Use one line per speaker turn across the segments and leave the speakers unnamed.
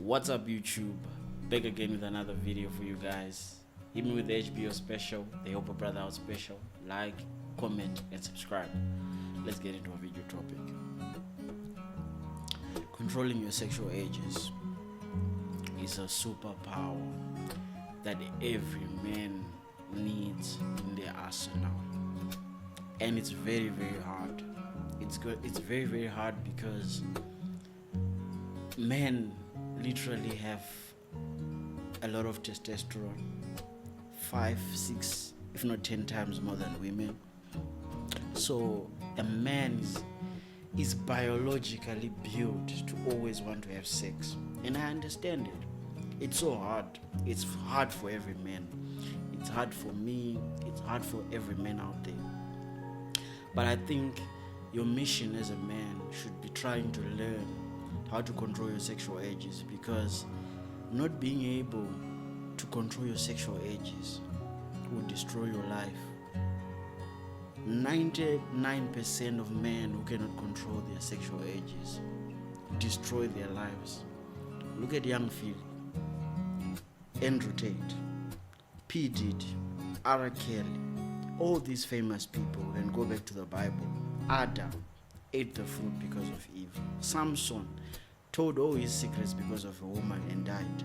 What's up, YouTube? Back again with another video for you guys. Hit me with the HBO special, the Help a Brother Out special. Like, comment, and subscribe. Let's get into our video topic. Controlling your sexual urges is a superpower that every man needs in their arsenal, and it's very, very hard. It's very, very hard because men literally have a lot of testosterone, 5, 6, if not 10 times more than women. So a man is biologically built to always want to have sex, and I understand it. It's so hard. It's hard for every man. It's hard for me. It's hard for every man out there. But I think your mission as a man should be trying to learn how to control your sexual urges, because not being able to control your sexual urges will destroy your life. 99% of men who cannot control their sexual urges destroy their lives. Look at young Phil, Andrew Tate, P. Diddy, R. Kelly, all these famous people. Then go back to the Bible. Adam ate the fruit because of Eve. Samson told all his secrets because of a woman and died.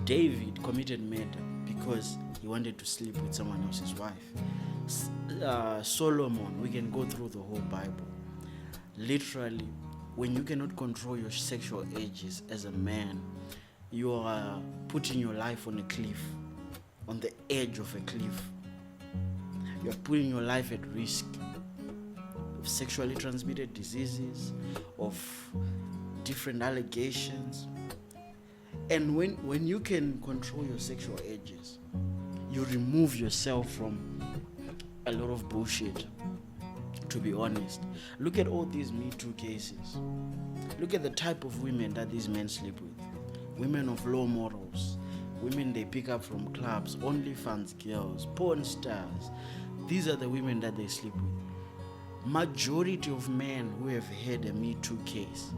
David committed murder because he wanted to sleep with someone else's wife. Solomon, we can go through the whole Bible. Literally, when you cannot control your sexual urges as a man, you are putting your life on a cliff, on the edge of a cliff. You are putting your life at risk of sexually transmitted diseases, of different allegations. And when you can control your sexual urges, you remove yourself from a lot of bullshit. To be honest, look at all these Me Too cases. Look at the type of women that these men sleep with. Women of low morals, women they pick up from clubs, OnlyFans girls, porn stars. These are the women that they sleep with. Majority of men who have had a Me Too case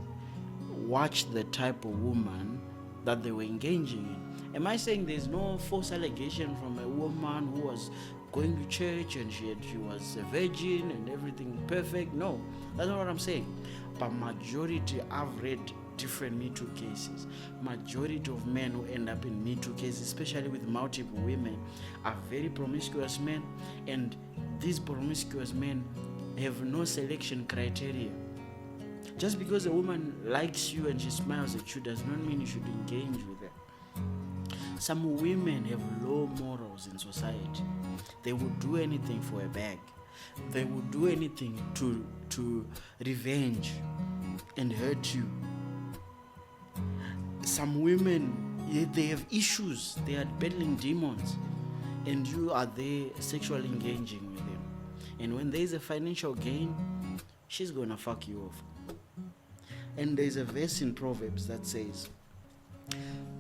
watch the type of woman that they were engaging in. Am I saying there's no false allegation from a woman who was going to church and she was a virgin and everything perfect? No, that's not what I'm saying. But majority, I've read different Me Too cases. Majority of men who end up in Me Too cases, especially with multiple women, are very promiscuous men, and these promiscuous men have no selection criteria. Just because a woman likes you and she smiles at you does not mean you should engage with her. Some women have low morals in society. They would do anything for a bag. They would do anything to revenge and hurt you. Some women, they have issues. They are battling demons, and you are there sexually engaging with them. And when there is a financial gain, she's gonna fuck you off. And there's a verse in Proverbs that says,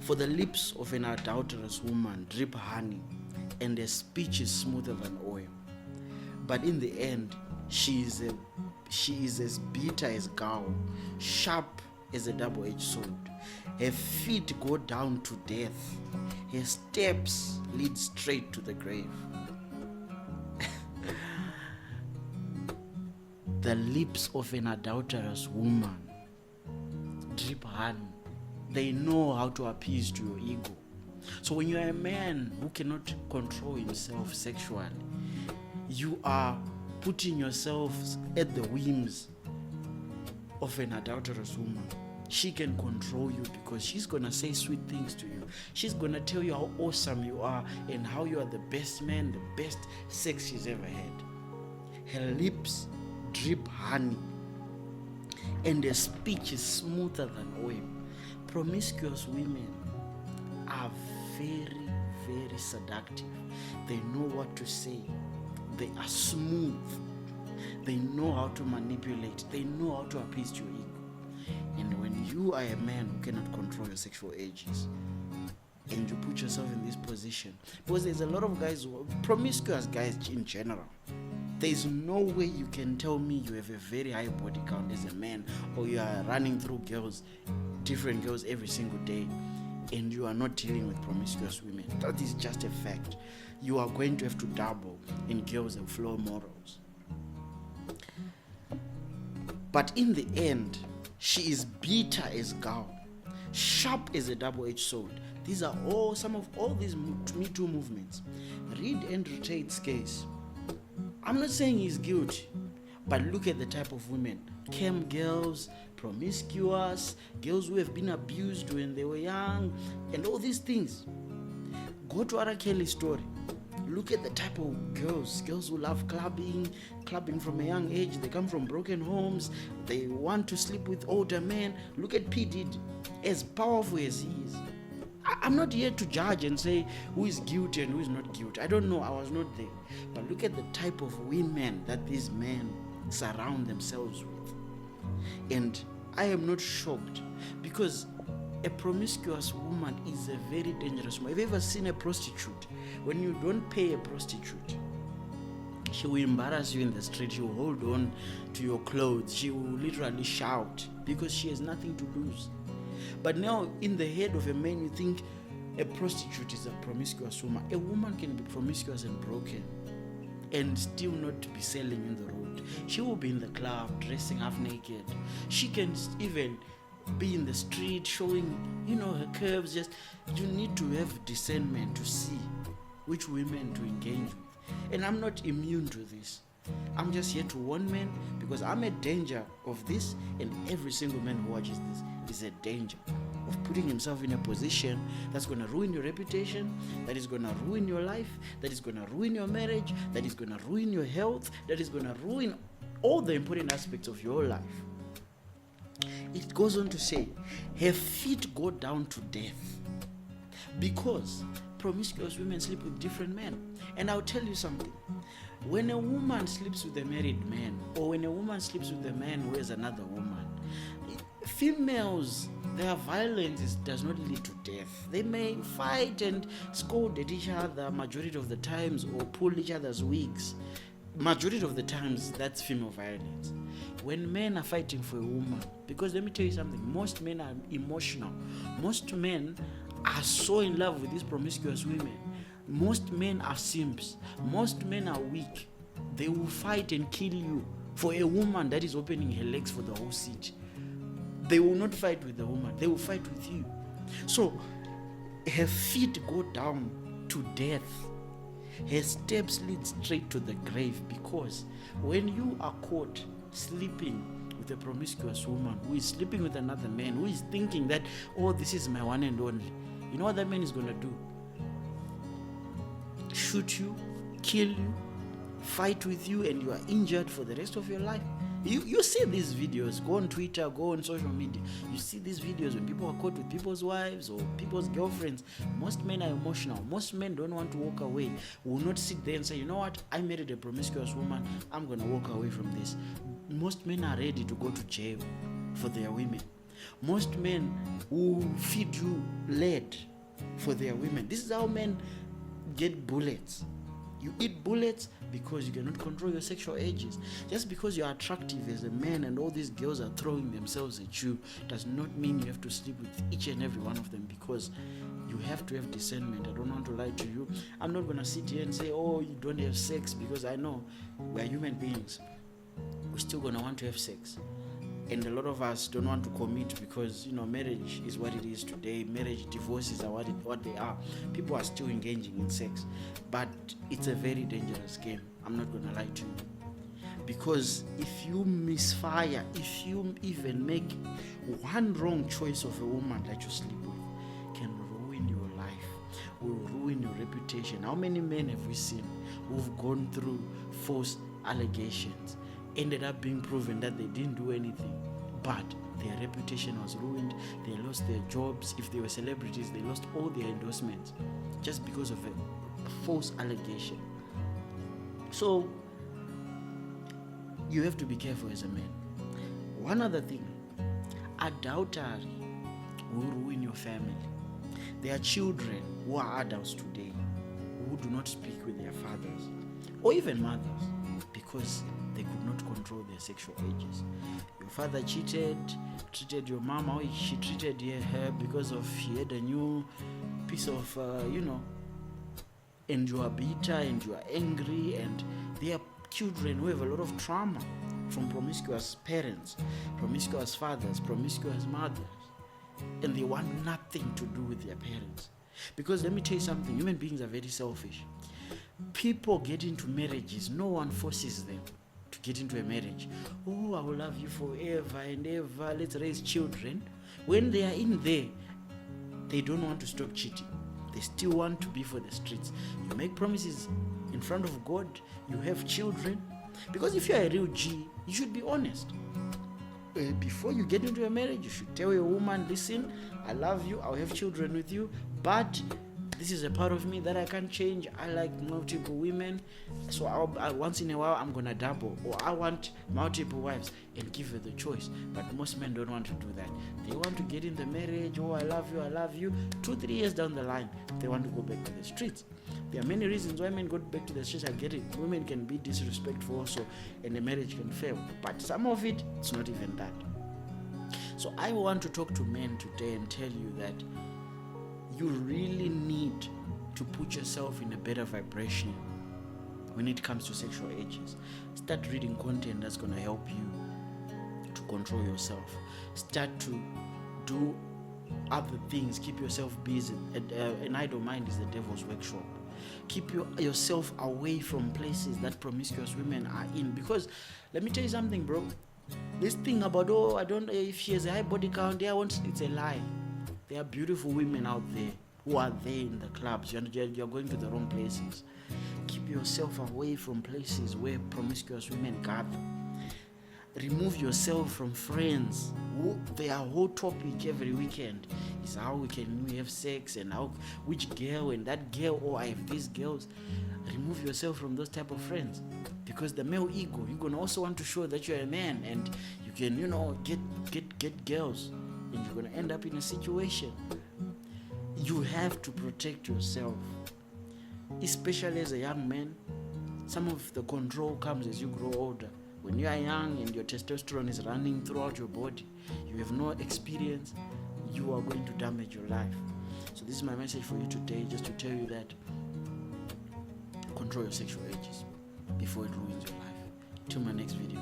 "For the lips of an adulterous woman drip honey, and her speech is smoother than oil. But in the end, she is as bitter as gall, sharp as a double-edged sword. Her feet go down to death. Her steps lead straight to the grave." The lips of an adulterous woman drip honey. They know how to appease to your ego. So when you are a man who cannot control himself sexually, you are putting yourself at the whims of an adulterous woman. She can control you because she's gonna say sweet things to you. She's gonna tell you how awesome you are and how you are the best man, the best sex she's ever had. Her lips drip honey, and her speech is smoother than oil. Promiscuous women are very, very seductive. They know what to say. They are smooth. They know how to manipulate. They know how to appease your ego. And when you are a man who cannot control your sexual urges, and you put yourself in this position, because there's a lot of guys, promiscuous guys in general, There's no way you can tell me you have a very high body count as a man, or you are running through girls, different girls every single day, and you are not dealing with promiscuous women. That is just a fact. You are going to have to double in girls and flow morals. But in the end, she is bitter as gall, sharp as a double-edged sword. These are all some of all these Me Too movements. Read Andrew Tate's case. I'm not saying he's guilty, but look at the type of women. Cam girls, promiscuous, girls who have been abused when they were young, and all these things. Go to R. Kelly's story. Look at the type of girls who love clubbing from a young age. They come from broken homes. They want to sleep with older men. Look at P. Diddy, as powerful as he is. I'm not here to judge and say who is guilty and who is not guilty. I don't know. I was not there. But look at the type of women that these men surround themselves with. And I am not shocked, because a promiscuous woman is a very dangerous woman. Have you ever seen a prostitute? When you don't pay a prostitute, she will embarrass you in the street. She will hold on to your clothes. She will literally shout because she has nothing to lose. But now in the head of a man, you think a prostitute is a promiscuous woman. A woman can be promiscuous and broken and still not be selling in the road. She will be in the club dressing half naked. She can even be in the street showing, her curves. Just, you need to have discernment to see which women to engage with. And I'm not immune to this. I'm just here to warn men, because I'm a danger of this, and every single man who watches this is a danger of putting himself in a position that's going to ruin your reputation, that is going to ruin your life, that is going to ruin your marriage, that is going to ruin your health, that is going to ruin all the important aspects of your life. It goes on to say, her feet go down to death, because promiscuous women sleep with different men. And I'll tell you something. When a woman sleeps with a married man, or when a woman sleeps with a man who has another woman, females, their violence does not lead to death. They may fight and scold at each other majority of the times, or pull each other's wigs. Majority of the times, that's female violence. When men are fighting for a woman, because let me tell you something, most men are emotional. Most men are so in love with these promiscuous women. Most men are simps. Most men are weak. They will fight and kill you for a woman that is opening her legs for the whole city. They will not fight with the woman. They will fight with you. So her feet go down to death. Her steps lead straight to the grave, because when you are caught sleeping with a promiscuous woman who is sleeping with another man, who is thinking that, oh, this is my one and only, you know what that man is going to do? Shoot you, kill you, fight with you, and you are injured for the rest of your life. You see these videos. Go on Twitter, go on social media. You see these videos when people are caught with people's wives or people's girlfriends. Most men are emotional. Most men don't want to walk away. Will not sit there and say, you know what, I married a promiscuous woman, I'm going to walk away from this. Most men are ready to go to jail for their women. Most men will feed you lead for their women. This is how men get bullets. You eat bullets because you cannot control your sexual urges. Just because you're attractive as a man and all these girls are throwing themselves at you does not mean you have to sleep with each and every one of them, because you have to have discernment. I don't want to lie to you. I'm not going to sit here and say, oh, you don't have sex, because I know we're human beings. We're still going to want to have sex. And a lot of us don't want to commit because, marriage is what it is today. Marriage, divorces are what they are. People are still engaging in sex. But it's a very dangerous game. I'm not going to lie to you. Because if you misfire, if you even make one wrong choice of a woman that you sleep with, can ruin your life, will ruin your reputation. How many men have we seen who've gone through false allegations, ended up being proven that they didn't do anything, but their reputation was ruined, they lost their jobs, if they were celebrities, they lost all their endorsements just because of a false allegation. So you have to be careful as a man. One other thing, adultery will ruin your family. There are children who are adults today who do not speak with their fathers or even mothers. because they could not control their sexual urges. Your father treated your mom how she treated her because of she had a new piece of, and you are bitter and you are angry, and there are children who have a lot of trauma from promiscuous parents, promiscuous fathers, promiscuous mothers, and they want nothing to do with their parents. Because let me tell you something, human beings are very selfish. People get into marriages, no one forces them to get into a marriage. Oh, I will love you forever and ever, let's raise children. When they are in there, they don't want to stop cheating. They still want to be for the streets. You make promises in front of God, you have children. Because if you're a real G, you should be honest. Before you get into a marriage, you should tell your woman, listen, I love you, I'll have children with you, but this is a part of me that I can't change. I like multiple women, so I once in a while I'm gonna double, or I want multiple wives, and give her the choice. But most men don't want to do that. They want to get in the marriage. Oh, I love you. 2-3 years down the line, they want to go back to the streets. There are many reasons why men go back to the streets. I get it. Women can be disrespectful also, and the marriage can fail. But some of it's not even that. So I want to talk to men today and tell you that you really need to put yourself in a better vibration when it comes to sexual urges. Start reading content that's going to help you to control yourself. Start to do other things. Keep yourself busy. An idle mind is the devil's workshop. Keep yourself away from places that promiscuous women are in. Because let me tell you something, bro. This thing about, if she has a high body count, it's a lie. There are beautiful women out there who are there in the clubs. You're going to the wrong places. Keep yourself away from places where promiscuous women gather. Remove yourself from friends. Their whole topic every weekend is how we have sex, and which girl and that girl, I have these girls. Remove yourself from those type of friends, because the male ego, you're gonna also want to show that you're a man and you can, get girls. And you're going to end up in a situation. You have to protect yourself, especially as a young man. Some of the control comes as you grow older. When you are young and your testosterone is running throughout your body, you have no experience, you are going to damage your life. So this is my message for you today, just to tell you that control your sexual urges before it ruins your life. Till my next video.